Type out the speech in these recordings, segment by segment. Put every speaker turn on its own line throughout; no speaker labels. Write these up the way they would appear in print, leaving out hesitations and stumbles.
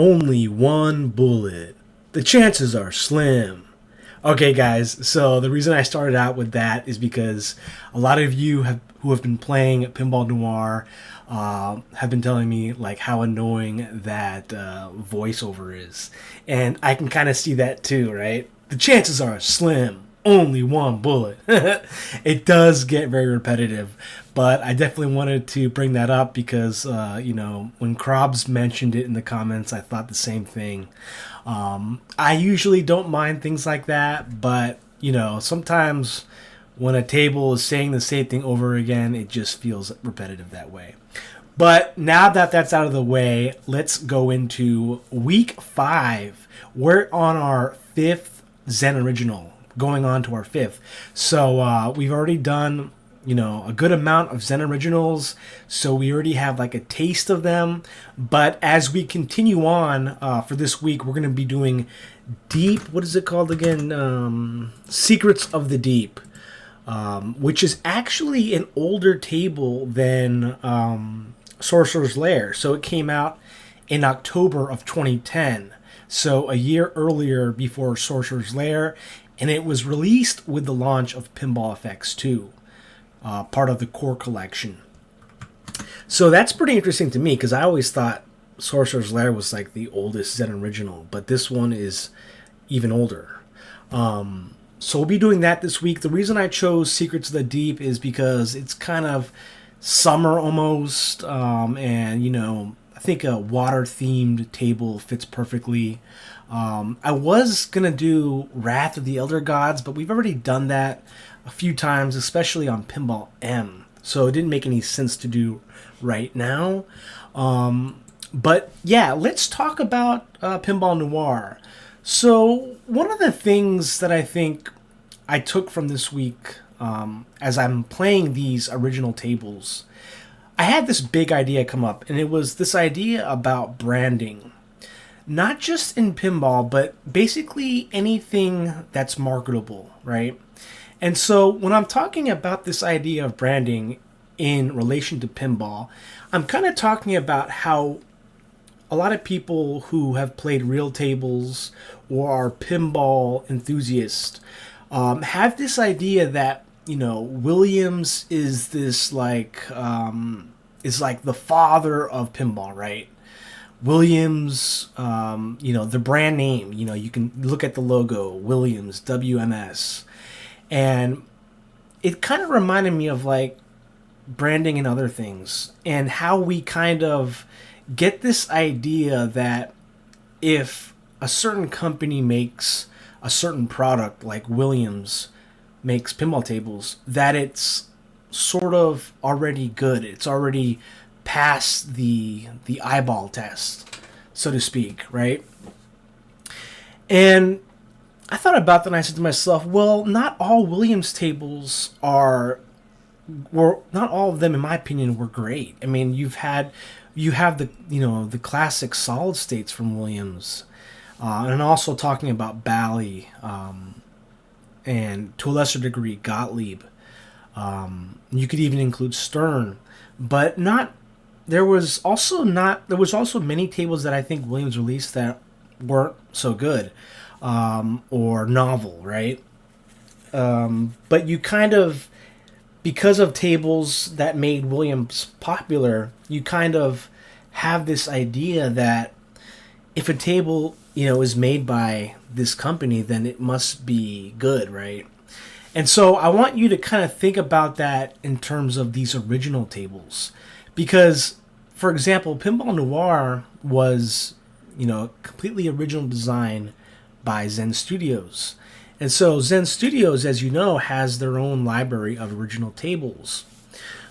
Only one bullet. The chances are slim. Okay, guys, so the reason I started out with that is because a lot of you who have been playing Pinball Noir have been telling me like how annoying that voiceover is, and I can kind of see that too, right? The chances are slim. Only one bullet. It does get very repetitive, but I definitely wanted to bring that up because when Krobs mentioned it in the comments, I thought the same thing. I usually don't mind things like that, but sometimes when a table is saying the same thing over again, it just feels repetitive that way. But now that that's out of the way, let's go into week 5. We're on our 5th Zen Original, going on to our 5th. So we've already done a good amount of Zen Originals, so we already have like a taste of them. But as we continue on for this week, we're going to be doing Deep, what is it called again? Secrets of the Deep, which is actually an older table than Sorcerer's Lair. So it came out in October of 2010, so a year earlier before Sorcerer's Lair, and it was released with the launch of Pinball FX 2. Part of the core collection. So that's pretty interesting to me because I always thought Sorcerer's Lair was like the oldest Zen original, but this one is even older. So we'll be doing that this week. The reason I chose Secrets of the Deep is because it's kind of summer almost, and I think a water-themed table fits perfectly. I was gonna do Wrath of the Elder Gods, but we've already done that a few times, especially on Pinball M, so it didn't make any sense to do right now. But yeah, let's talk about Pinball Noir. So one of the things that I think I took from this week, as I'm playing these original tables, I had this big idea come up, and it was this idea about branding. Not just in pinball, but basically anything that's marketable, right? And so when I'm talking about this idea of branding in relation to pinball, I'm kind of talking about how a lot of people who have played real tables or are pinball enthusiasts have this idea that Williams is this is like the father of pinball, right? Williams, the brand name, you can look at the logo, Williams, WMS. And it kind of reminded me of like branding and other things, and how we kind of get this idea that if a certain company makes a certain product, like Williams makes pinball tables, that it's sort of already good. It's already past the eyeball test, so to speak, right? And I thought about that and I said to myself, well, not all Williams tables not all of them, in my opinion, were great. I mean, you have the the classic solid states from Williams, and also talking about Bally, and to a lesser degree Gottlieb. You could even include Stern, but not. There was also many tables that I think Williams released that weren't so good, or novel, right? But you kind of, because of tables that made Williams popular, you kind of have this idea that if a table is made by this company, then it must be good, right? And so I want you to kind of think about that in terms of these original tables, because, for example, Pinball Noir was completely original design by Zen Studios. And so Zen Studios, as you know, has their own library of original tables.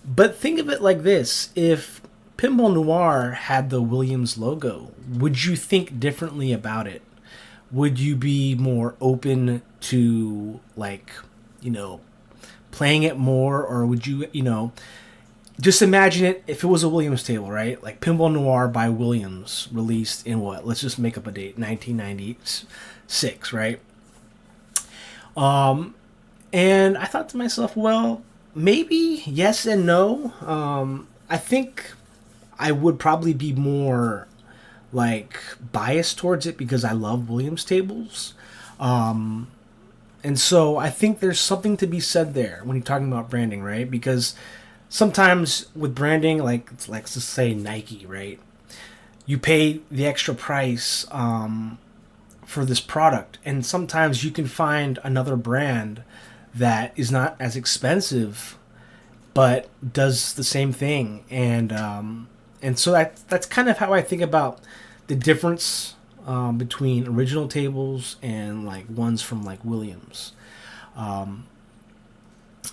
But think of it like this: if Pinball Noir had the Williams logo, would you think differently about it? Would you be more open to playing it more, or would you just imagine it if it was a Williams table, right? Like Pinball Noir by Williams, released in what? Let's just make up a date, 1996, right? And I thought to myself, well, maybe yes and no. I think I would probably be more like biased towards it because I love Williams tables. And so I think there's something to be said there when you're talking about branding, right? Because sometimes with branding, like let's just say Nike, right? You pay the extra price for this product, and sometimes you can find another brand that is not as expensive but does the same thing, and so that's kind of how I think about the difference between original tables and like ones from like Williams.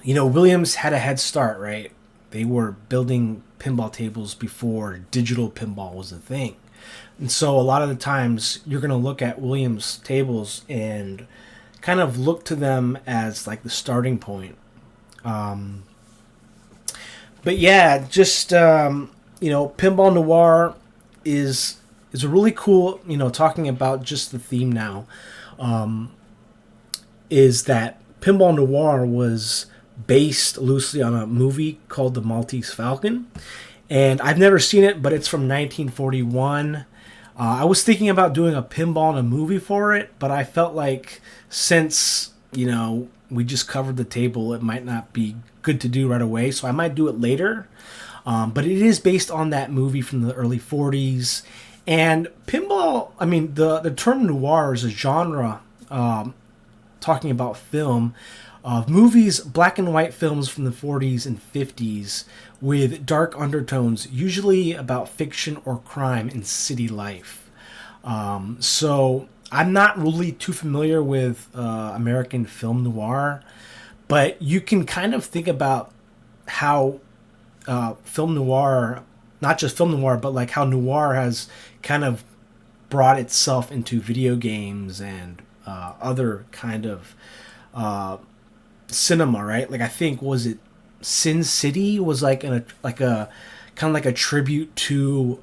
Williams had a head start, right? They were building pinball tables before digital pinball was a thing. And so a lot of the times you're going to look at Williams tables and kind of look to them as like the starting point. But yeah, just, Pinball Noir is a really cool, talking about just the theme now, is that Pinball Noir was based loosely on a movie called The Maltese Falcon. And I've never seen it, but it's from 1941. I was thinking about doing a pinball in a movie for it, but I felt like since, we just covered the table, it might not be good to do right away. So I might do it later. But it is based on that movie from the early 40s. And pinball, the term noir is a genre talking about film. Movies, black and white films from the 40s and 50s with dark undertones, usually about fiction or crime in city life. So I'm not really too familiar with American film noir, but you can kind of think about how film noir, not just film noir, but like how noir has kind of brought itself into video games and other kind of cinema, right? Like I think, was it Sin City was like a kind of like a tribute to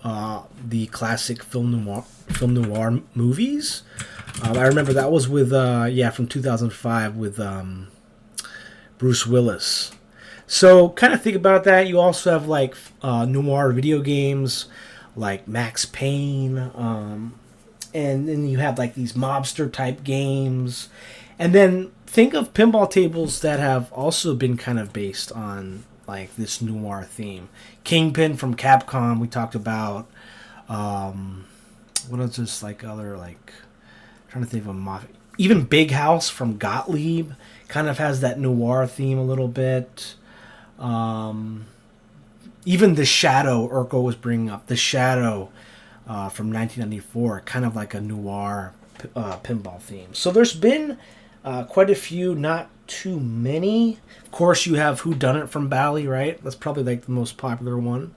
the classic film noir movies. I remember that was with from 2005 with Bruce Willis. So kind of think about that. You also have like noir video games like Max Payne, and then you have like these mobster type games, and then think of pinball tables that have also been kind of based on like this noir theme. Kingpin from Capcom, we talked about. What else is like other like, trying to think of a mafia. Even Big House from Gottlieb kind of has that noir theme a little bit. Even The Shadow, Urkel was bringing up The Shadow from 1994, kind of like a noir pinball theme. So there's been quite a few, not too many. Of course, you have Whodunit from Bally, right? That's probably like the most popular one.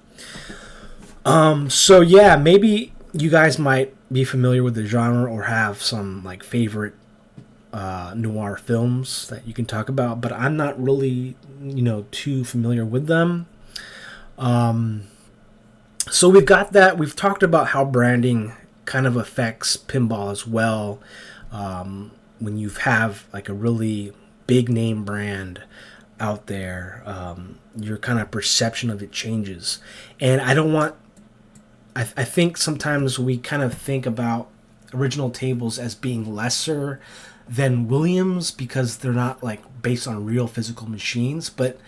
So yeah, maybe you guys might be familiar with the genre or have some like favorite noir films that you can talk about, but I'm not really, too familiar with them. So we've got that. We've talked about how branding kind of affects pinball as well. When you have like a really big name brand out there, your kind of perception of it changes. And I think sometimes we kind of think about original tables as being lesser than Williams because they're not like based on real physical machines, but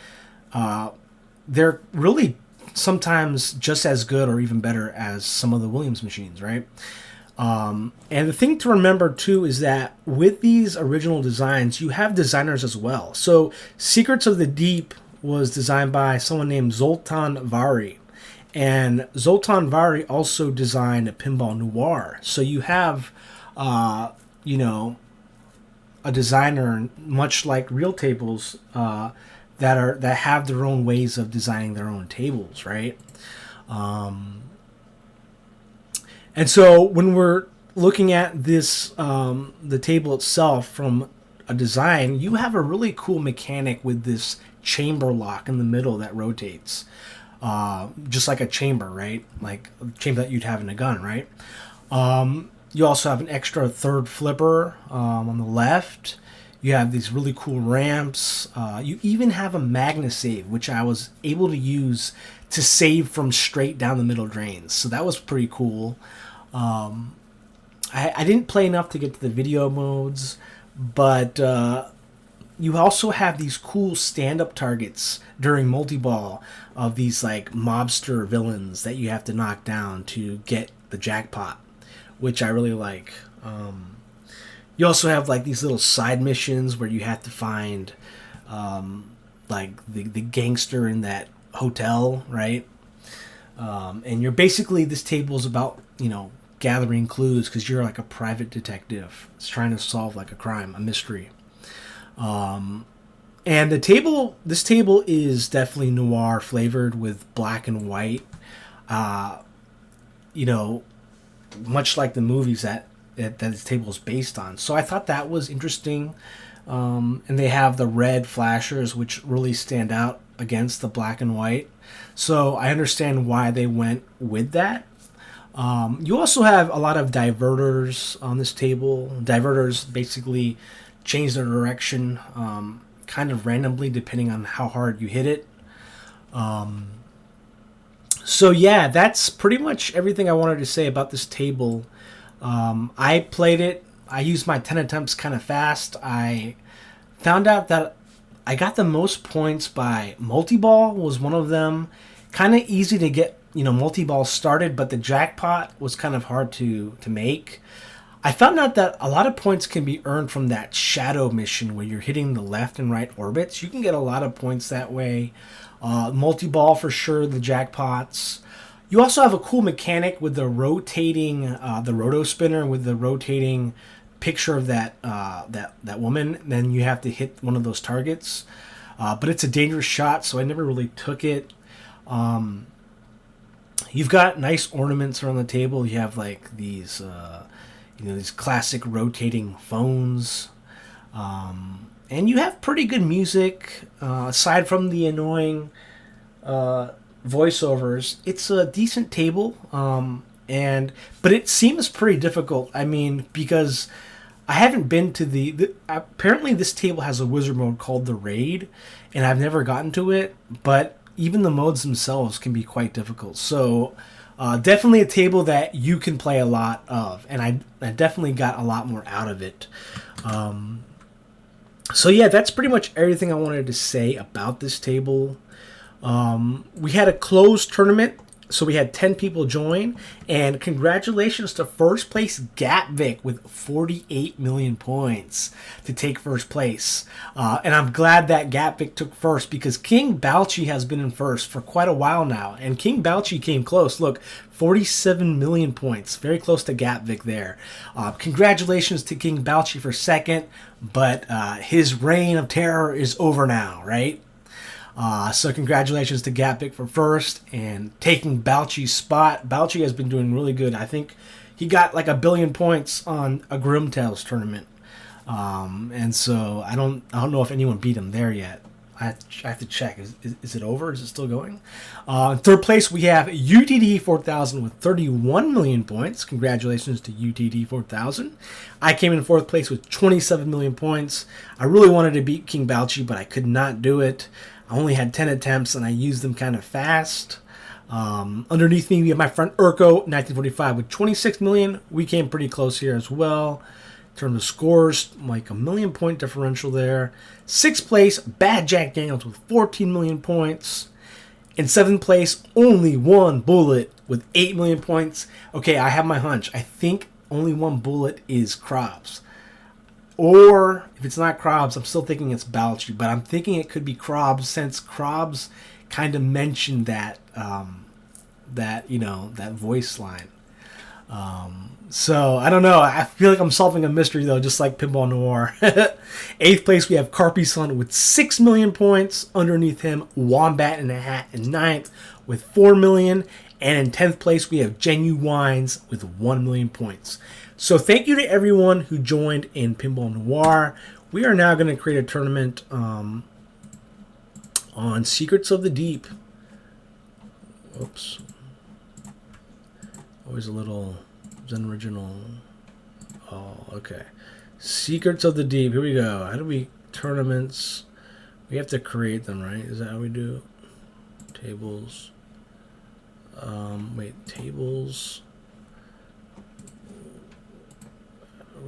they're really sometimes just as good or even better as some of the Williams machines, right? And the thing to remember too is that with these original designs, you have designers as well. So Secrets of the Deep was designed by someone named Zoltan Vari. And Zoltan Vari also designed a Pinball Noir. So you have, a designer, much like real tables, that have their own ways of designing their own tables, right? And so when we're looking at this, the table itself from a design, you have a really cool mechanic with this chamber lock in the middle that rotates. Just like a chamber, right? Like a chamber that you'd have in a gun, right? You also have an extra third flipper on the left. You have these really cool ramps. You even have a magnet save, which I was able to use to save from straight down the middle drains. So that was pretty cool. I didn't play enough to get to the video modes, but you also have these cool stand-up targets during multi-ball of these like mobster villains that you have to knock down to get the jackpot, which I really like. You also have like these little side missions where you have to find like the gangster in that hotel, right? And you're basically, this table is about, gathering clues because you're like a private detective. It's trying to solve like a crime, a mystery. And this table is definitely noir flavored with black and white. You know, much like the movies that this table is based on. So I thought that was interesting. And they have the red flashers, which really stand out against the black and white. So I understand why they went with that. You also have a lot of diverters on this table. Diverters basically change their direction kind of randomly depending on how hard you hit it. So yeah, that's pretty much everything I wanted to say about this table. I played it. I used my 10 attempts kind of fast. I found out that I got the most points by multi-ball was one of them. Kind of easy to get, multi-ball started, but the jackpot was kind of hard to make. I found out that a lot of points can be earned from that shadow mission where you're hitting the left and right orbits. You can get a lot of points that way. Multi-ball for sure, the jackpots. You also have a cool mechanic with the rotating, the roto spinner with the rotating picture of that woman. Then you have to hit one of those targets. But it's a dangerous shot, so I never really took it. You've got nice ornaments around the table. You have like these, these classic rotating phones. And you have pretty good music, aside from the annoying voiceovers. It's a decent table, but it seems pretty difficult. I mean, because I haven't been to apparently this table has a wizard mode called the Raid, and I've never gotten to it, but even the modes themselves can be quite difficult. So definitely a table that you can play a lot of, and I definitely got a lot more out of it. So yeah, that's pretty much everything I wanted to say about this table. We had a closed tournament, so we had 10 people join, and congratulations to first place Gatvic with 48 million points to take first place. And I'm glad that Gatvic took first because King Balchi has been in first for quite a while now, and King Balchi came close. Look, 47 million points, very close to Gatvic there. Congratulations to King Balchi for second, but his reign of terror is over now, right? So congratulations to Gatvic for first and taking Balchi's spot. Balchi has been doing really good. I think he got like 1 billion points on a Grimtails tournament. And so I don't know if anyone beat him there yet. I have to check. Is it over? Is it still going? Third place, we have UTD 4000 with 31 million points. Congratulations to UTD 4000. I came in fourth place with 27 million points. I really wanted to beat King Balchi, but I could not do it. I only had 10 attempts, and I used them kind of fast. Underneath me, we have my friend Urko, 1945, with 26 million. We came pretty close here as well. In terms of scores, like 1 million point differential there. Sixth place, Bad Jack Daniels with 14 million points. In seventh place, only one bullet with 8 million points. Okay, I have my hunch. I think only one bullet is Krabs. Or if it's not Krabs, I'm still thinking it's Balchi, but I'm thinking it could be Krabs since Krabs kind of mentioned that that voice line. So I don't know. I feel like I'm solving a mystery though, just like Pinball Noir. Eighth place we have Carpy with 6 million points. Underneath him, Wombat in a Hat in ninth with 4 million, and in 10th place we have Genuines with 1 million points. So thank you to everyone who joined in Pinball Noir. We are now going to create a tournament on Secrets of the Deep. Oops. Always a little original. Oh, okay. Secrets of the Deep. Here we go. How do we tournaments? We have to create them, right? Is that how we do? Tables. Tables.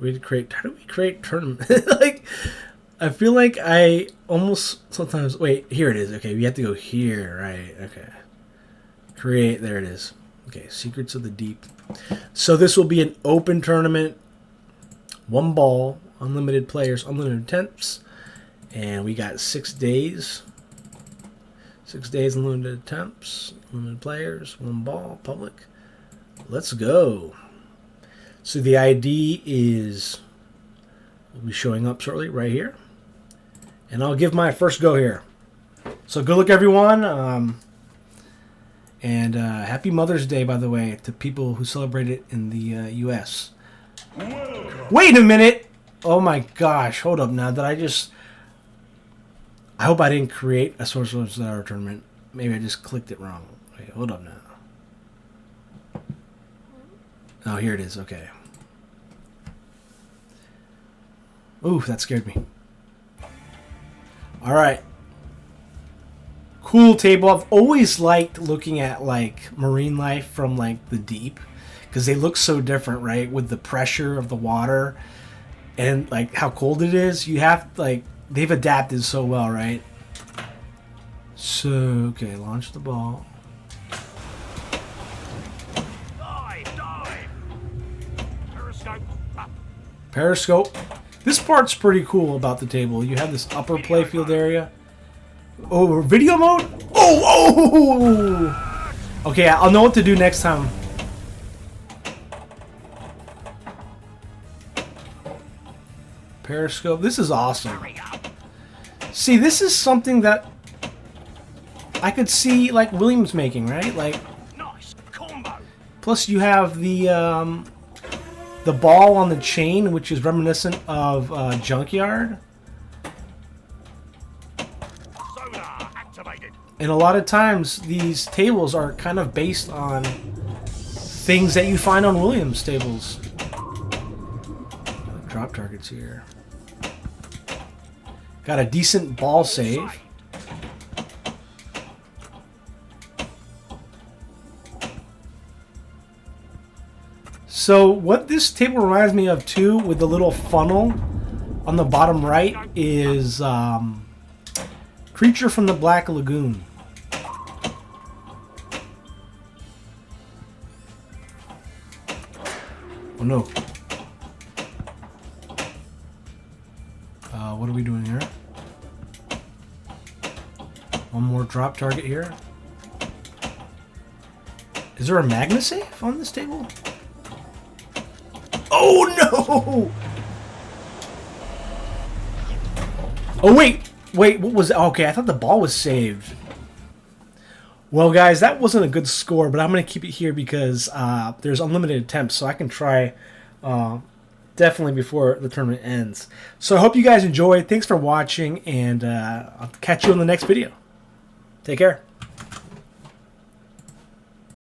How do we create tournament? Like, I feel like I almost sometimes. Wait, here it is. Okay, we have to go here, right? Okay. Create. There it is. Okay, Secrets of the Deep. So this will be an open tournament. One ball, unlimited players, unlimited attempts, and we got 6 days. 6 days, unlimited attempts, unlimited players, one ball, public. Let's go. So the ID will be showing up shortly right here. And I'll give my first go here. So good luck, everyone. And happy Mother's Day, by the way, to people who celebrate it in the U.S. Wait a minute. Oh, my gosh. Hold up now. I hope I didn't create a Sorcerer tournament. Maybe I just clicked it wrong. Wait, hold up now. Oh, here it is. Okay. Ooh, that scared me. All right. Cool table. I've always liked looking at like marine life from like the deep because they look so different, right? With the pressure of the water and like how cold it is. You have like they've adapted so well, right? So okay, launch the ball. Periscope. This part's pretty cool about the table. You have this upper playfield area. Oh, video mode? Oh! Okay, I'll know what to do next time. Periscope. This is awesome. See, this is something that I could see like Williams making, right? Like, plus you have the ball on the chain, which is reminiscent of Junkyard. And a lot of times these tables are kind of based on things that you find on Williams tables. Drop targets here. Got a decent ball save. So what this table reminds me of too, with the little funnel on the bottom right, is Creature from the Black Lagoon. Oh no. What are we doing here? One more drop target here. Is there a magnet safe on this table? Oh no! Oh wait! Wait, what was... Okay, I thought the ball was saved. Well, guys, that wasn't a good score, but I'm going to keep it here because there's unlimited attempts, so I can try definitely before the tournament ends. So I hope you guys enjoyed. Thanks for watching, and I'll catch you in the next video. Take care.